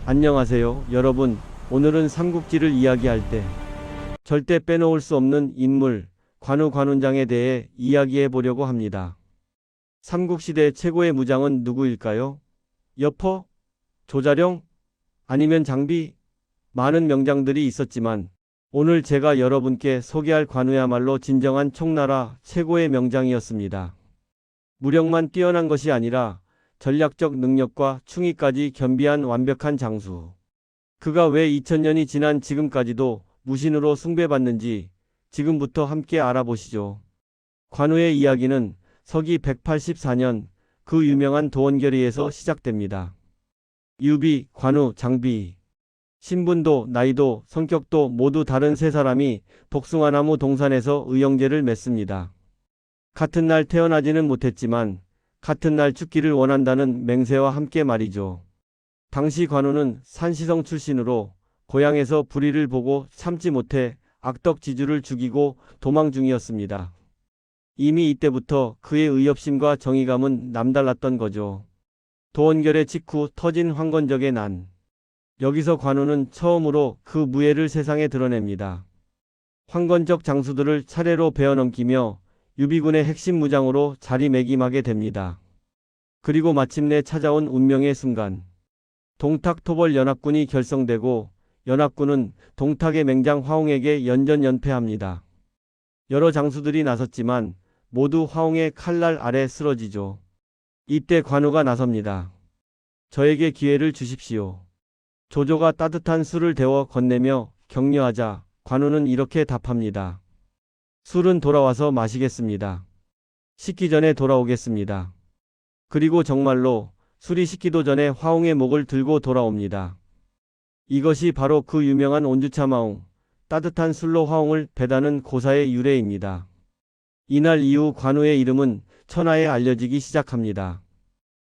안녕하세요, 여러분. 오늘은 삼국지를 이야기할 때 절대 빼놓을 수 없는 인물, 관우 관훈장에 대해 이야기해 보려고 합니다. 삼국시대 최고의 무장은 누구일까요? 여포? 조자룡? 아니면 장비? 많은 명장들이 있었지만 오늘 제가 여러분께 소개할 관우야말로 진정한 총나라 최고의 명장이었습니다. 무력만 뛰어난 것이 아니라 전략적 능력과 충의까지 겸비한 완벽한 장수. 그가 왜 2000년이 지난 지금까지도 무신으로 숭배받는지 지금부터 함께 알아보시죠. 관우의 이야기는 서기 184년 그 유명한 도원결의에서 시작됩니다. 유비, 관우, 장비. 신분도 나이도 성격도 모두 다른 세 사람이 복숭아나무 동산에서 의형제를 맺습니다. 같은 날 태어나지는 못했지만 같은 날 죽기를 원한다는 맹세와 함께 말이죠. 당시 관우는 산시성 출신으로 고향에서 불의를 보고 참지 못해 악덕지주를 죽이고 도망 중이었습니다. 이미 이때부터 그의 의협심과 정의감은 남달랐던 거죠. 도원결의 직후 터진 황건적의 난. 여기서 관우는 처음으로 그 무예를 세상에 드러냅니다. 황건적 장수들을 차례로 베어넘기며 유비군의 핵심 무장으로 자리매김하게 됩니다. 그리고 마침내 찾아온 운명의 순간. 동탁토벌연합군이 결성되고 연합군은 동탁의 맹장 화웅에게 연전연패합니다. 여러 장수들이 나섰지만 모두 화웅의 칼날 아래 쓰러지죠. 이때 관우가 나섭니다. 저에게 기회를 주십시오. 조조가 따뜻한 술을 데워 건네며 격려하자 관우는 이렇게 답합니다. 술은 돌아와서 마시겠습니다. 식기 전에 돌아오겠습니다. 그리고 정말로 술이 식기도 전에 화웅의 목을 들고 돌아옵니다. 이것이 바로 그 유명한 온주차마웅, 따뜻한 술로 화웅을 배다는 고사의 유래입니다. 이날 이후 관우의 이름은 천하에 알려지기 시작합니다.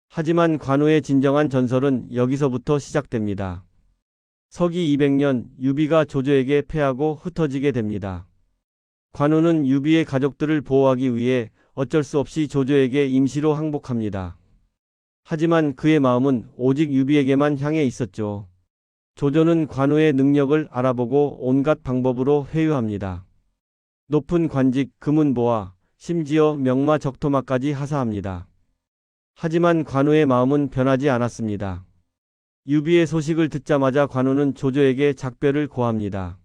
하지만 관우의 진정한 전설은 여기서부터 시작됩니다. 서기 200년 유비가 조조에게 패하고 흩어지게 됩니다. 관우는 유비의 가족들을 보호하기 위해 어쩔 수 없이 조조에게 임시로 항복합니다. 하지만 그의 마음은 오직 유비에게만 향해 있었죠. 조조는 관우의 능력을 알아보고 온갖 방법으로 회유합니다. 높은 관직, 금은보화, 심지어 명마 적토마까지 하사합니다. 하지만 관우의 마음은 변하지 않았습니다. 유비의 소식을 듣자마자 관우는 조조에게 작별을 고합니다.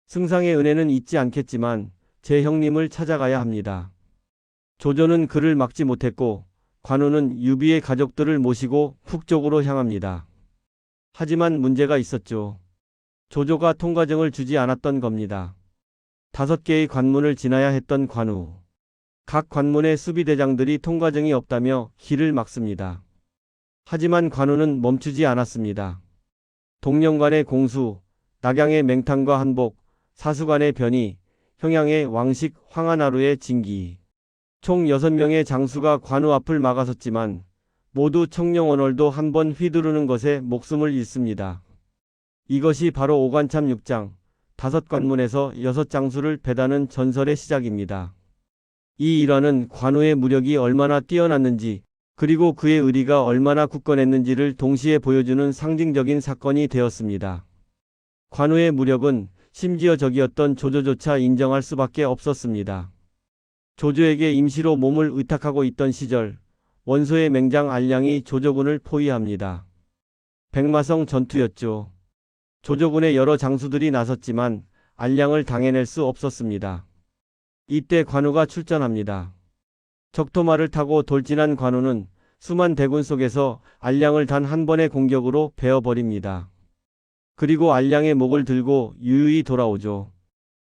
승상의 은혜는 잊지 않겠지만 제 형님을 찾아가야 합니다. 조조는 그를 막지 못했고 관우는 유비의 가족들을 모시고 북쪽으로 향합니다. 하지만 문제가 있었죠. 조조가 통과정을 주지 않았던 겁니다. 5개의 관문을 지나야 했던 관우. 각 관문의 수비대장들이 통과정이 없다며 길을 막습니다. 하지만 관우는 멈추지 않았습니다. 동령관의 공수, 낙양의 맹탕과 한복, 사수관의 변이, 형양의 왕식, 황하나루의 진기. 총 6명의 장수가 관우 앞을 막아섰지만 모두 청룡원월도 한 번 휘두르는 것에 목숨을 잃습니다. 이것이 바로 오관참 6장, 5관문에서 6장수를 배다는 전설의 시작입니다. 이 일화는 관우의 무력이 얼마나 뛰어났는지 그리고 그의 의리가 얼마나 굳건했는지를 동시에 보여주는 상징적인 사건이 되었습니다. 관우의 무력은 심지어 적이었던 조조조차 인정할 수밖에 없었습니다. 조조에게 임시로 몸을 의탁하고 있던 시절 원소의 맹장 알량이 조조군을 포위합니다. 백마성 전투였죠. 조조군의 여러 장수들이 나섰지만 알량을 당해낼 수 없었습니다. 이때 관우가 출전합니다. 적토마를 타고 돌진한 관우는 수만 대군 속에서 알량을 단 한 번의 공격으로 베어버립니다. 그리고 알량의 목을 들고 유유히 돌아오죠.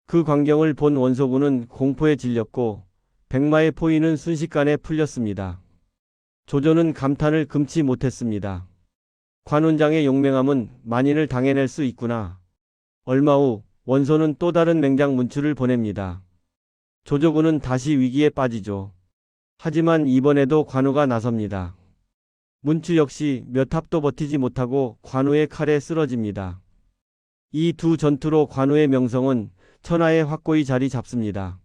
그 광경을 본 원소군은 공포에 질렸고 백마의 포위는 순식간에 풀렸습니다. 조조는 감탄을 금치 못했습니다. 관훈장의 용맹함은 만인을 당해낼 수 있구나. 얼마 후 원소는 또 다른 맹장 문추를 보냅니다. 조조군은 다시 위기에 빠지죠. 하지만 이번에도 관우가 나섭니다. 문추 역시 몇 합도 버티지 못하고 관우의 칼에 쓰러집니다. 이 두 전투로 관우의 명성은 천하에 확고히 자리 잡습니다.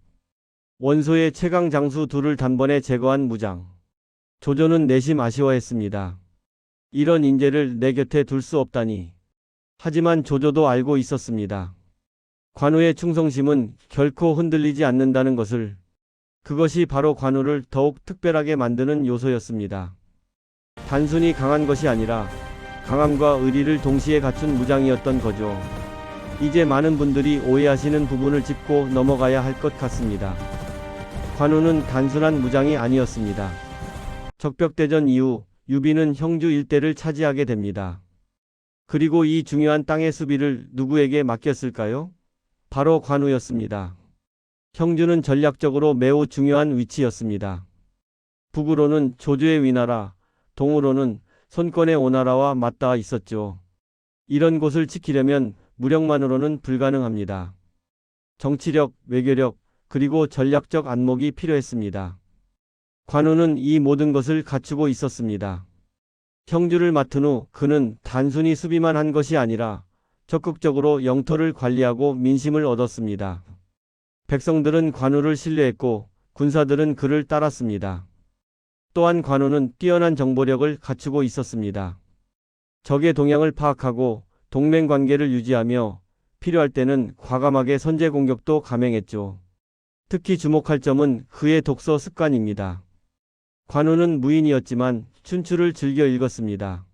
원소의 최강 장수 둘을 단번에 제거한 무장. 조조는 내심 아쉬워했습니다. 이런 인재를 내 곁에 둘 수 없다니. 하지만 조조도 알고 있었습니다. 관우의 충성심은 결코 흔들리지 않는다는 것을. 그것이 바로 관우를 더욱 특별하게 만드는 요소였습니다. 단순히 강한 것이 아니라 강함과 의리를 동시에 갖춘 무장이었던 거죠. 이제 많은 분들이 오해하시는 부분을 짚고 넘어가야 할 것 같습니다. 관우는 단순한 무장이 아니었습니다. 적벽대전 이후 유비는 형주 일대를 차지하게 됩니다. 그리고 이 중요한 땅의 수비를 누구에게 맡겼을까요? 바로 관우였습니다. 형주는 전략적으로 매우 중요한 위치였습니다. 북으로는 조조의 위나라, 동으로는 손권의 오나라와 맞닿아 있었죠. 이런 곳을 지키려면 무력만으로는 불가능합니다. 정치력, 외교력, 그리고 전략적 안목이 필요했습니다. 관우는 이 모든 것을 갖추고 있었습니다. 형주를 맡은 후 그는 단순히 수비만 한 것이 아니라 적극적으로 영토를 관리하고 민심을 얻었습니다. 백성들은 관우를 신뢰했고 군사들은 그를 따랐습니다. 또한 관우는 뛰어난 정보력을 갖추고 있었습니다. 적의 동향을 파악하고 동맹 관계를 유지하며 필요할 때는 과감하게 선제 공격도 감행했죠. 특히 주목할 점은 그의 독서 습관입니다. 관우는 무인이었지만 춘추를 즐겨 읽었습니다.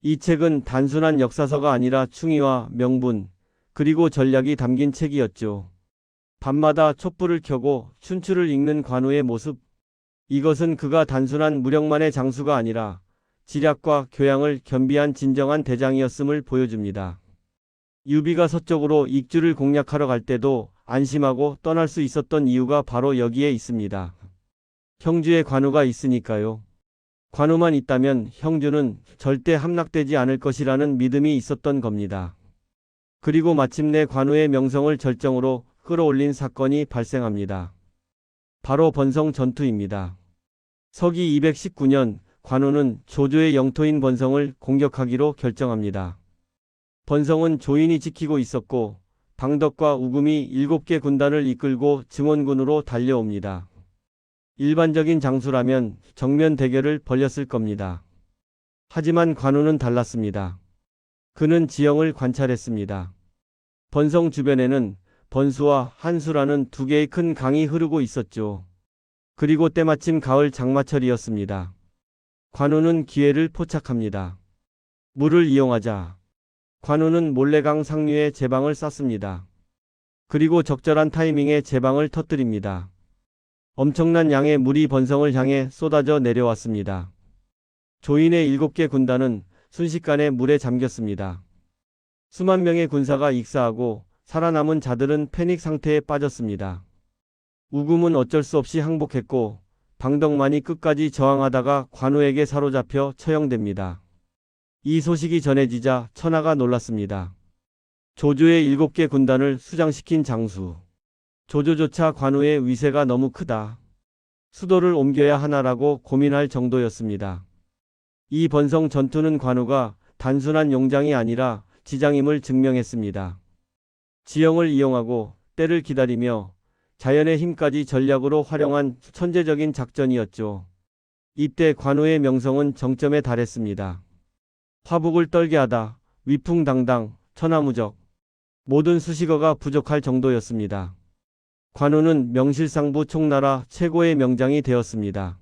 이 책은 단순한 역사서가 아니라 충의와 명분, 그리고 전략이 담긴 책이었죠. 밤마다 촛불을 켜고 춘추를 읽는 관우의 모습. 이것은 그가 단순한 무력만의 장수가 아니라 지략과 교양을 겸비한 진정한 대장이었음을 보여줍니다. 유비가 서쪽으로 익주를 공략하러 갈 때도 안심하고 떠날 수 있었던 이유가 바로 여기에 있습니다. 형주에 관우가 있으니까요. 관우만 있다면 형주는 절대 함락되지 않을 것이라는 믿음이 있었던 겁니다. 그리고 마침내 관우의 명성을 절정으로 끌어올린 사건이 발생합니다. 바로 번성 전투입니다. 서기 219년 관우는 조조의 영토인 번성을 공격하기로 결정합니다. 번성은 조인이 지키고 있었고 방덕과 우금이 7개 군단을 이끌고 증원군으로 달려옵니다. 일반적인 장수라면 정면 대결을 벌였을 겁니다. 하지만 관우는 달랐습니다. 그는 지형을 관찰했습니다. 번성 주변에는 번수와 한수라는 두 개의 큰 강이 흐르고 있었죠. 그리고 때마침 가을 장마철이었습니다. 관우는 기회를 포착합니다. 물을 이용하자. 관우는 몰래강 상류에 제방을 쌌습니다. 그리고 적절한 타이밍에 제방을 터뜨립니다. 엄청난 양의 물이 번성을 향해 쏟아져 내려왔습니다. 조인의 7개 군단은 순식간에 물에 잠겼습니다. 수만 명의 군사가 익사하고 살아남은 자들은 패닉 상태에 빠졌습니다. 우금은 어쩔 수 없이 항복했고 방덕만이 끝까지 저항하다가 관우에게 사로잡혀 처형됩니다. 이 소식이 전해지자 천하가 놀랐습니다. 조조의 7개 군단을 수장시킨 장수. 조조조차 관우의 위세가 너무 크다. 수도를 옮겨야 하나라고 고민할 정도였습니다. 이 번성 전투는 관우가 단순한 용장이 아니라 지장임을 증명했습니다. 지형을 이용하고 때를 기다리며 자연의 힘까지 전략으로 활용한 천재적인 작전이었죠. 이때 관우의 명성은 정점에 달했습니다. 화북을 떨게 하다, 위풍당당, 천하무적. 모든 수식어가 부족할 정도였습니다. 관우는 명실상부 총나라 최고의 명장이 되었습니다.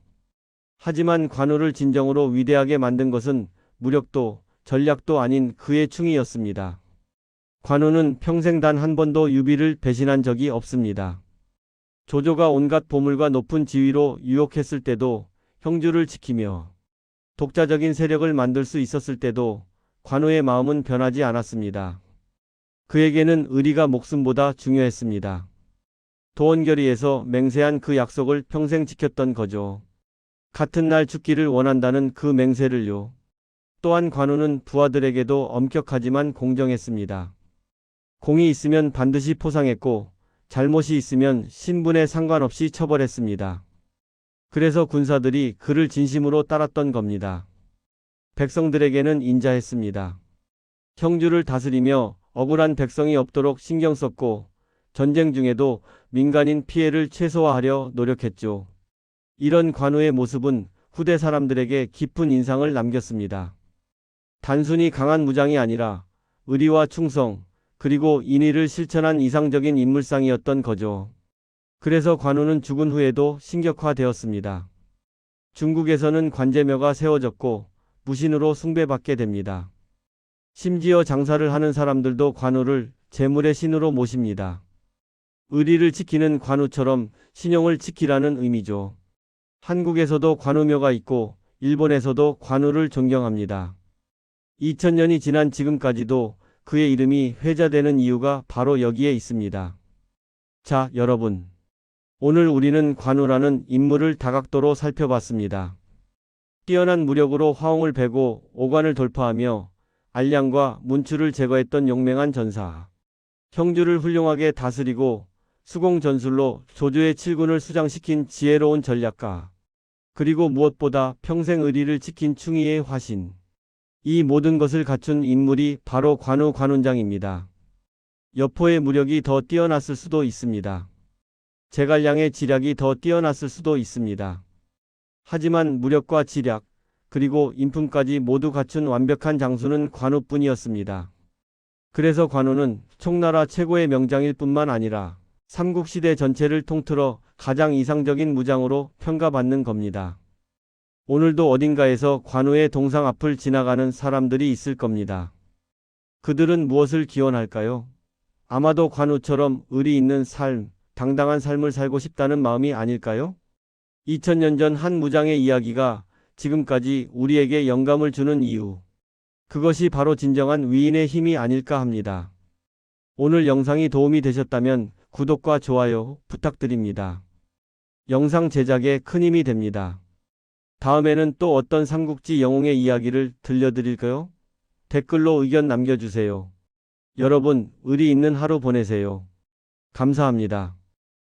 하지만 관우를 진정으로 위대하게 만든 것은 무력도 전략도 아닌 그의 충의였습니다. 관우는 평생 단 한 번도 유비를 배신한 적이 없습니다. 조조가 온갖 보물과 높은 지위로 유혹했을 때도 형주를 지키며 독자적인 세력을 만들 수 있었을 때도 관우의 마음은 변하지 않았습니다. 그에게는 의리가 목숨보다 중요했습니다. 도원결의에서 맹세한 그 약속을 평생 지켰던 거죠. 같은 날 죽기를 원한다는 그 맹세를요. 또한 관우는 부하들에게도 엄격하지만 공정했습니다. 공이 있으면 반드시 포상했고 잘못이 있으면 신분에 상관없이 처벌했습니다. 그래서 군사들이 그를 진심으로 따랐던 겁니다. 백성들에게는 인자했습니다. 형주를 다스리며 억울한 백성이 없도록 신경 썼고 전쟁 중에도 민간인 피해를 최소화하려 노력했죠. 이런 관우의 모습은 후대 사람들에게 깊은 인상을 남겼습니다. 단순히 강한 무장이 아니라 의리와 충성, 그리고 인의를 실천한 이상적인 인물상이었던 거죠. 그래서 관우는 죽은 후에도 신격화되었습니다. 중국에서는 관제묘가 세워졌고 무신으로 숭배받게 됩니다. 심지어 장사를 하는 사람들도 관우를 재물의 신으로 모십니다. 의리를 지키는 관우처럼 신용을 지키라는 의미죠. 한국에서도 관우묘가 있고 일본에서도 관우를 존경합니다. 2000년이 지난 지금까지도 그의 이름이 회자되는 이유가 바로 여기에 있습니다. 자, 여러분. 오늘 우리는 관우라는 인물을 다각도로 살펴봤습니다. 뛰어난 무력으로 화홍을 베고 오관을 돌파하며 알량과 문추를 제거했던 용맹한 전사. 형주를 훌륭하게 다스리고 수공전술로 조조의 칠군을 수장시킨 지혜로운 전략가. 그리고 무엇보다 평생 의리를 지킨 충의의 화신. 이 모든 것을 갖춘 인물이 바로 관우 관훈장입니다. 여포의 무력이 더 뛰어났을 수도 있습니다. 제갈량의 지략이 더 뛰어났을 수도 있습니다. 하지만 무력과 지략, 그리고 인품까지 모두 갖춘 완벽한 장수는 관우뿐이었습니다. 그래서 관우는 총나라 최고의 명장일 뿐만 아니라 삼국시대 전체를 통틀어 가장 이상적인 무장으로 평가받는 겁니다. 오늘도 어딘가에서 관우의 동상 앞을 지나가는 사람들이 있을 겁니다. 그들은 무엇을 기원할까요? 아마도 관우처럼 의리 있는 삶, 당당한 삶을 살고 싶다는 마음이 아닐까요? 2000년 전 한 무장의 이야기가 지금까지 우리에게 영감을 주는 이유. 그것이 바로 진정한 위인의 힘이 아닐까 합니다. 오늘 영상이 도움이 되셨다면 구독과 좋아요 부탁드립니다. 영상 제작에 큰 힘이 됩니다. 다음에는 또 어떤 삼국지 영웅의 이야기를 들려드릴까요? 댓글로 의견 남겨주세요. 여러분, 의리 있는 하루 보내세요. 감사합니다.